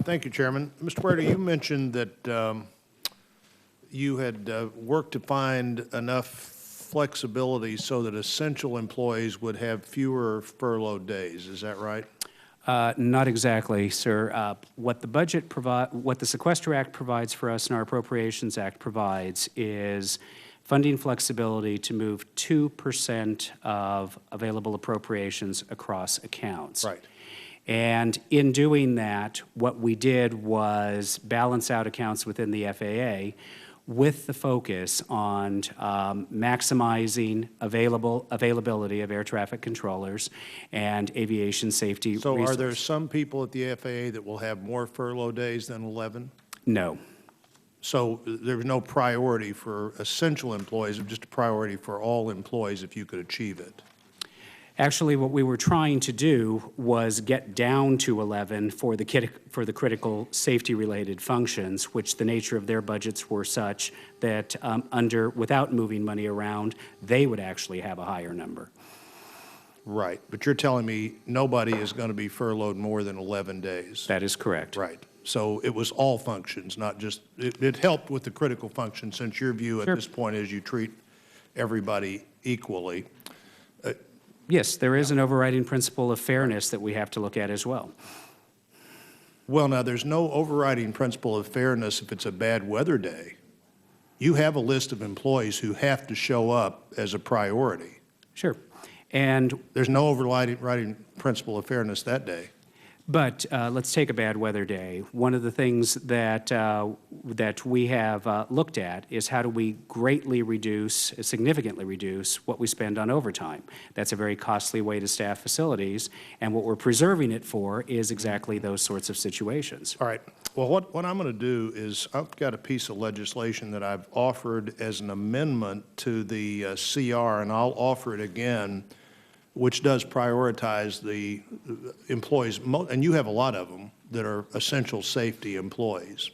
Thank you, Chairman. Mr. Huerta, you mentioned that you had worked to find enough flexibility so that essential employees would have fewer furloughed days. Is that right? Not exactly, sir. What the Sequester Act provides for us and our Appropriations Act provides is funding flexibility to move 2% of available appropriations across accounts. Right. And in doing that, what we did was balance out accounts within the FAA with the focus on maximizing availability of air traffic controllers and aviation safety resources. So are there some people at the FAA that will have more furlough days than 11? No. So there's no priority for essential employees, just a priority for all employees if you could achieve it? Actually, what we were trying to do was get down to 11 for the critical safety-related functions, which the nature of their budgets were such that without moving money around, they would actually have a higher number. Right. But you're telling me nobody is going to be furloughed more than 11 days? That is correct. Right. So it was all functions, not just, it helped with the critical functions, since your view at Sure. this point is you treat everybody equally. Yes, there is an overriding principle of fairness that we have to look at as well. Well, now, there's no overriding principle of fairness if it's a bad weather day. You have a list of employees who have to show up as a priority. Sure. And there's no overriding principle of fairness that day. But let's take a bad weather day. One of the things that we have looked at is how do we significantly reduce what we spend on overtime. That's a very costly way to staff facilities, and what we're preserving it for is exactly those sorts of situations. All right. Well, what I'm going to do is I've got a piece of legislation that I've offered as an amendment to the CR, and I'll offer it again, which does prioritize the employees, and you have a lot of them that are essential safety employees.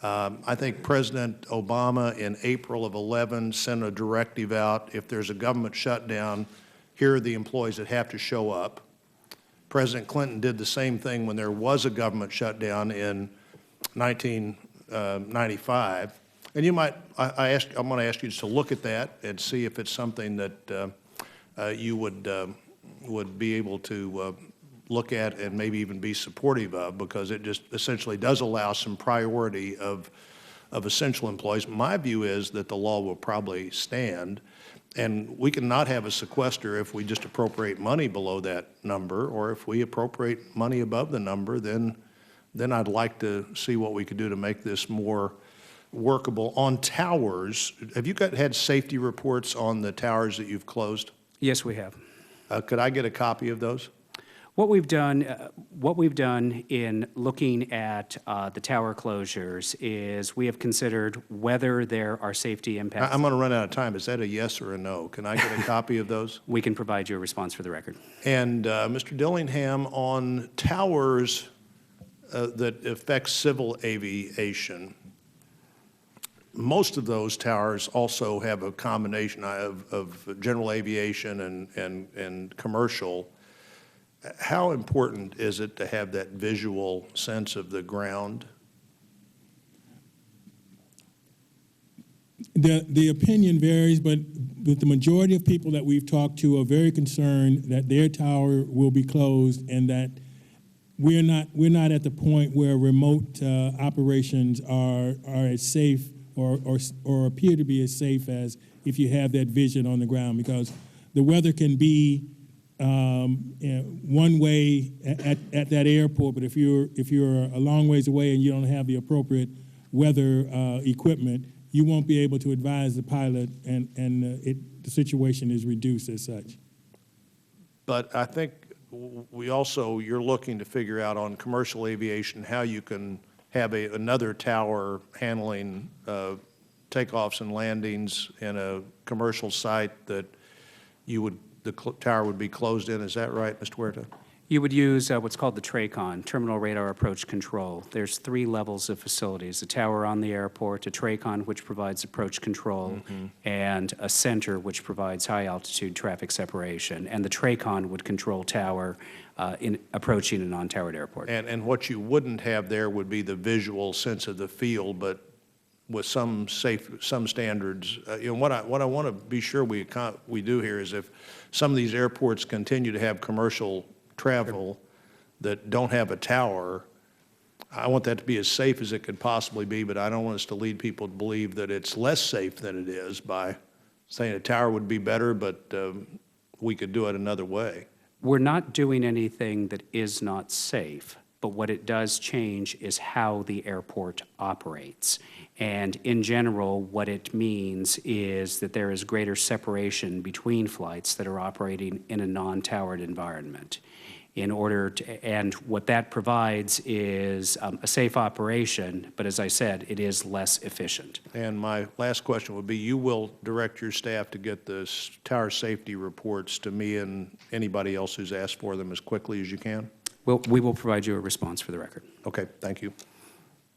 I think President Obama in April of 11 sent a directive out, if there's a government shutdown, here are the employees that have to show up. President Clinton did the same thing when there was a government shutdown in 1995. And you might, I'm going to ask you just to look at that and see if it's something that you would be able to look at and maybe even be supportive of, because it just essentially does allow some priority of essential employees. My view is that the law will probably stand, and we cannot have a sequester if we just appropriate money below that number, or if we appropriate money above the number, then I'd like to see what we could do to make this more workable. On towers, have you had safety reports on the towers that you've closed? Yes, we have. Could I get a copy of those? What we've done in looking at the tower closures is we have considered whether there are safety impacts. I'm going to run out of time. Is that a yes or a no? Can I get a copy of those? We can provide you a response for the record. And Mr. Dillingham, on towers that affect civil aviation, most of those towers also have a combination of general aviation and commercial. How important is it to have that visual sense of the ground? The opinion varies, but the majority of people that we've talked to are very concerned that their tower will be closed, and that we're not at the point where remote operations are as safe or appear to be as safe as if you have that vision on the ground, because the weather can be one way at that airport, but if you're a long ways away and you don't have the appropriate weather equipment, you won't be able to advise the pilot, and the situation is reduced as such. But I think you're looking to figure out on commercial aviation how you can have another tower handling takeoffs and landings in a commercial site that the tower would be closed in. Is that right, Mr. Huerta? You would use what's called the TRACON, Terminal Radar Approach Control. There's 3 levels of facilities: a tower on the airport, a TRACON, which provides approach control, and a center, which provides high-altitude traffic separation. And the TRACON would control tower in approaching a non-towered airport. And what you wouldn't have there would be the visual sense of the field, but with some standards. What I want to be sure we do here is if some of these airports continue to have commercial travel that don't have a tower, I want that to be as safe as it could possibly be, but I don't want us to lead people to believe that it's less safe than it is by saying a tower would be better, but we could do it another way. We're not doing anything that is not safe, but what it does change is how the airport operates. And in general, what it means is that there is greater separation between flights that are operating in a non-towered environment. And what that provides is a safe operation, but as I said, it is less efficient. And my last question would be, you will direct your staff to get the tower safety reports to me and anybody else who's asked for them as quickly as you can? We will provide you a response for the record. Okay, thank you.